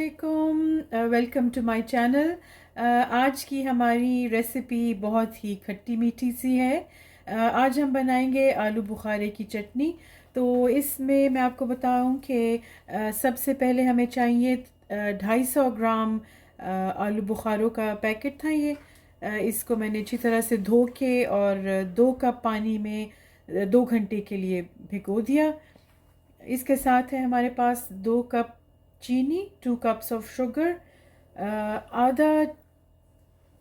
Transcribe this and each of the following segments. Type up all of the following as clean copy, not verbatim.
अस्सलामुअलैकुम, welcome to my channel. आज की हमारी रेसिपी बहुत ही खट्टी मीठी सी है। आज हम बनाएंगे आलू बुखारे की चटनी। तो इसमें मैं आपको बताऊं कि सबसे पहले हमें चाहिए 250 ग्राम आलू बुखारों का पैकेट था ये। इसको मैंने अच्छी तरह से धो के और 2 कप पानी में 2 घंटे के लिए भिगो दिया। इसके साथ है हमारे पास 2 कप चीनी, 2 कप्स ऑफ शुगर, आधा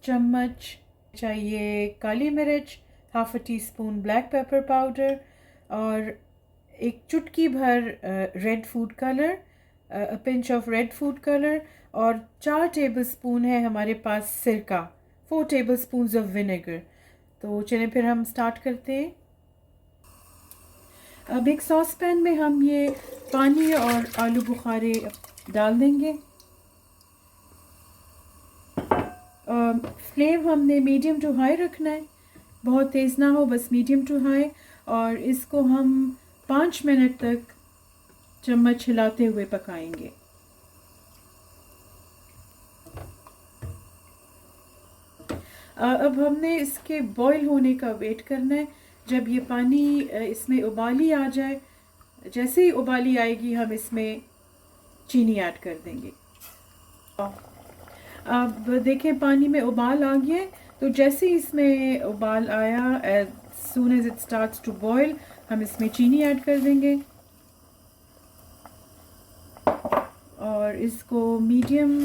चम्मच चाहिए काली मिर्च, half tea spoon black pepper powder और एक चुटकी भर red food colour, pinch of red food colour और 4 टेबलस्पून है हमारे पास सिरका, 4 टेबलस्पून ऑफ विनेगर। तो चलें फिर हम स्टार्ट करते हैं। अब एक सॉस पैन में हम ये पानी और आलू बुखारे डाल देंगे। फ्लेम हमने मीडियम टू हाई रखना है, बहुत तेज़ ना हो, बस मीडियम टू हाई। और इसको हम 5 मिनट तक चम्मच हिलाते हुए पकाएंगे। अब हमने इसके बॉईल होने का वेट करना है। जब ये पानी इसमें उबाली आ जाए, जैसे ही उबाली आएगी हम इसमें चीनी ऐड कर देंगे। अब देखें पानी में उबाल आ गया है, तो जैसे ही इसमें उबाल आया, as soon as it starts to boil, हम इसमें चीनी ऐड कर देंगे और इसको मीडियम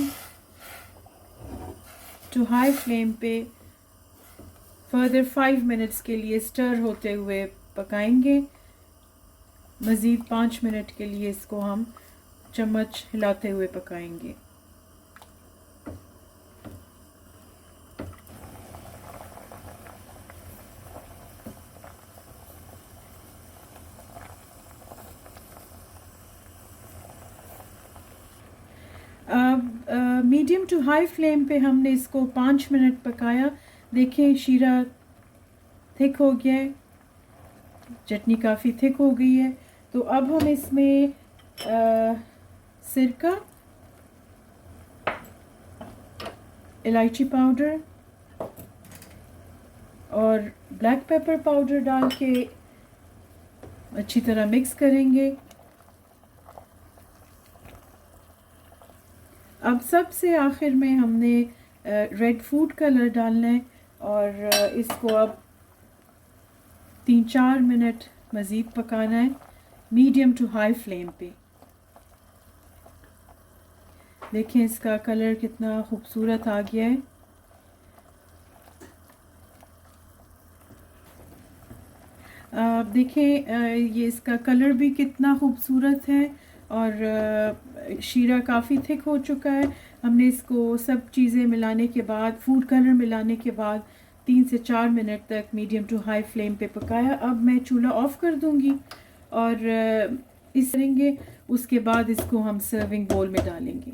टू हाई फ्लेम पे फर्दर 5 मिनट्स के लिए स्टर होते हुए पकाएंगे। मज़ीद 5 मिनट के लिए इसको हम चम्मच हिलाते हुए पकाएंगे। अब मीडियम टू हाई फ्लेम पे हमने इसको 5 मिनट पकाया। देखें शीरा थिक हो गया है, चटनी काफ़ी थिक हो गई है। तो अब हम इसमें सिरका, इलायची पाउडर और ब्लैक पेपर पाउडर डाल के अच्छी तरह मिक्स करेंगे। अब सबसे आखिर में हमने रेड फूड कलर डालना है और इसको अब 3-4 मिनट मज़ीद पकाना है मीडियम टू हाई फ्लेम पे। देखें इसका कलर कितना खूबसूरत आ गया है। आप देखें ये इसका कलर भी कितना खूबसूरत है और शीरा काफ़ी थिक हो चुका है। हमने इसको सब चीज़ें मिलाने के बाद, फूड कलर मिलाने के बाद 3 से 4 मिनट तक मीडियम टू हाई फ्लेम पे पकाया। अब मैं चूल्हा ऑफ कर दूंगी और इस करेंगे। उसके बाद इसको हम सर्विंग बोल में डालेंगे।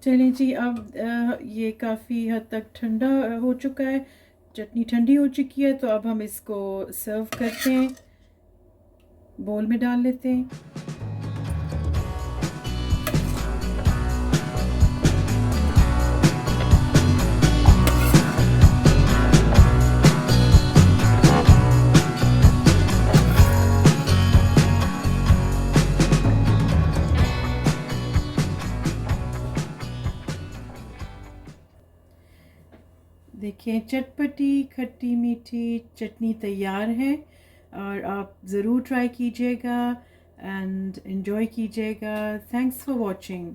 चलिए जी, अब ये काफ़ी हद तक ठंडा हो चुका है, चटनी ठंडी हो चुकी है। तो अब हम इसको सर्व करते हैं, बोल में डाल लेते हैं। देखिए चटपटी खट्टी मीठी चटनी तैयार है और आप ज़रूर ट्राई कीजिएगा एंड एंजॉय कीजिएगा। Thanks for watching.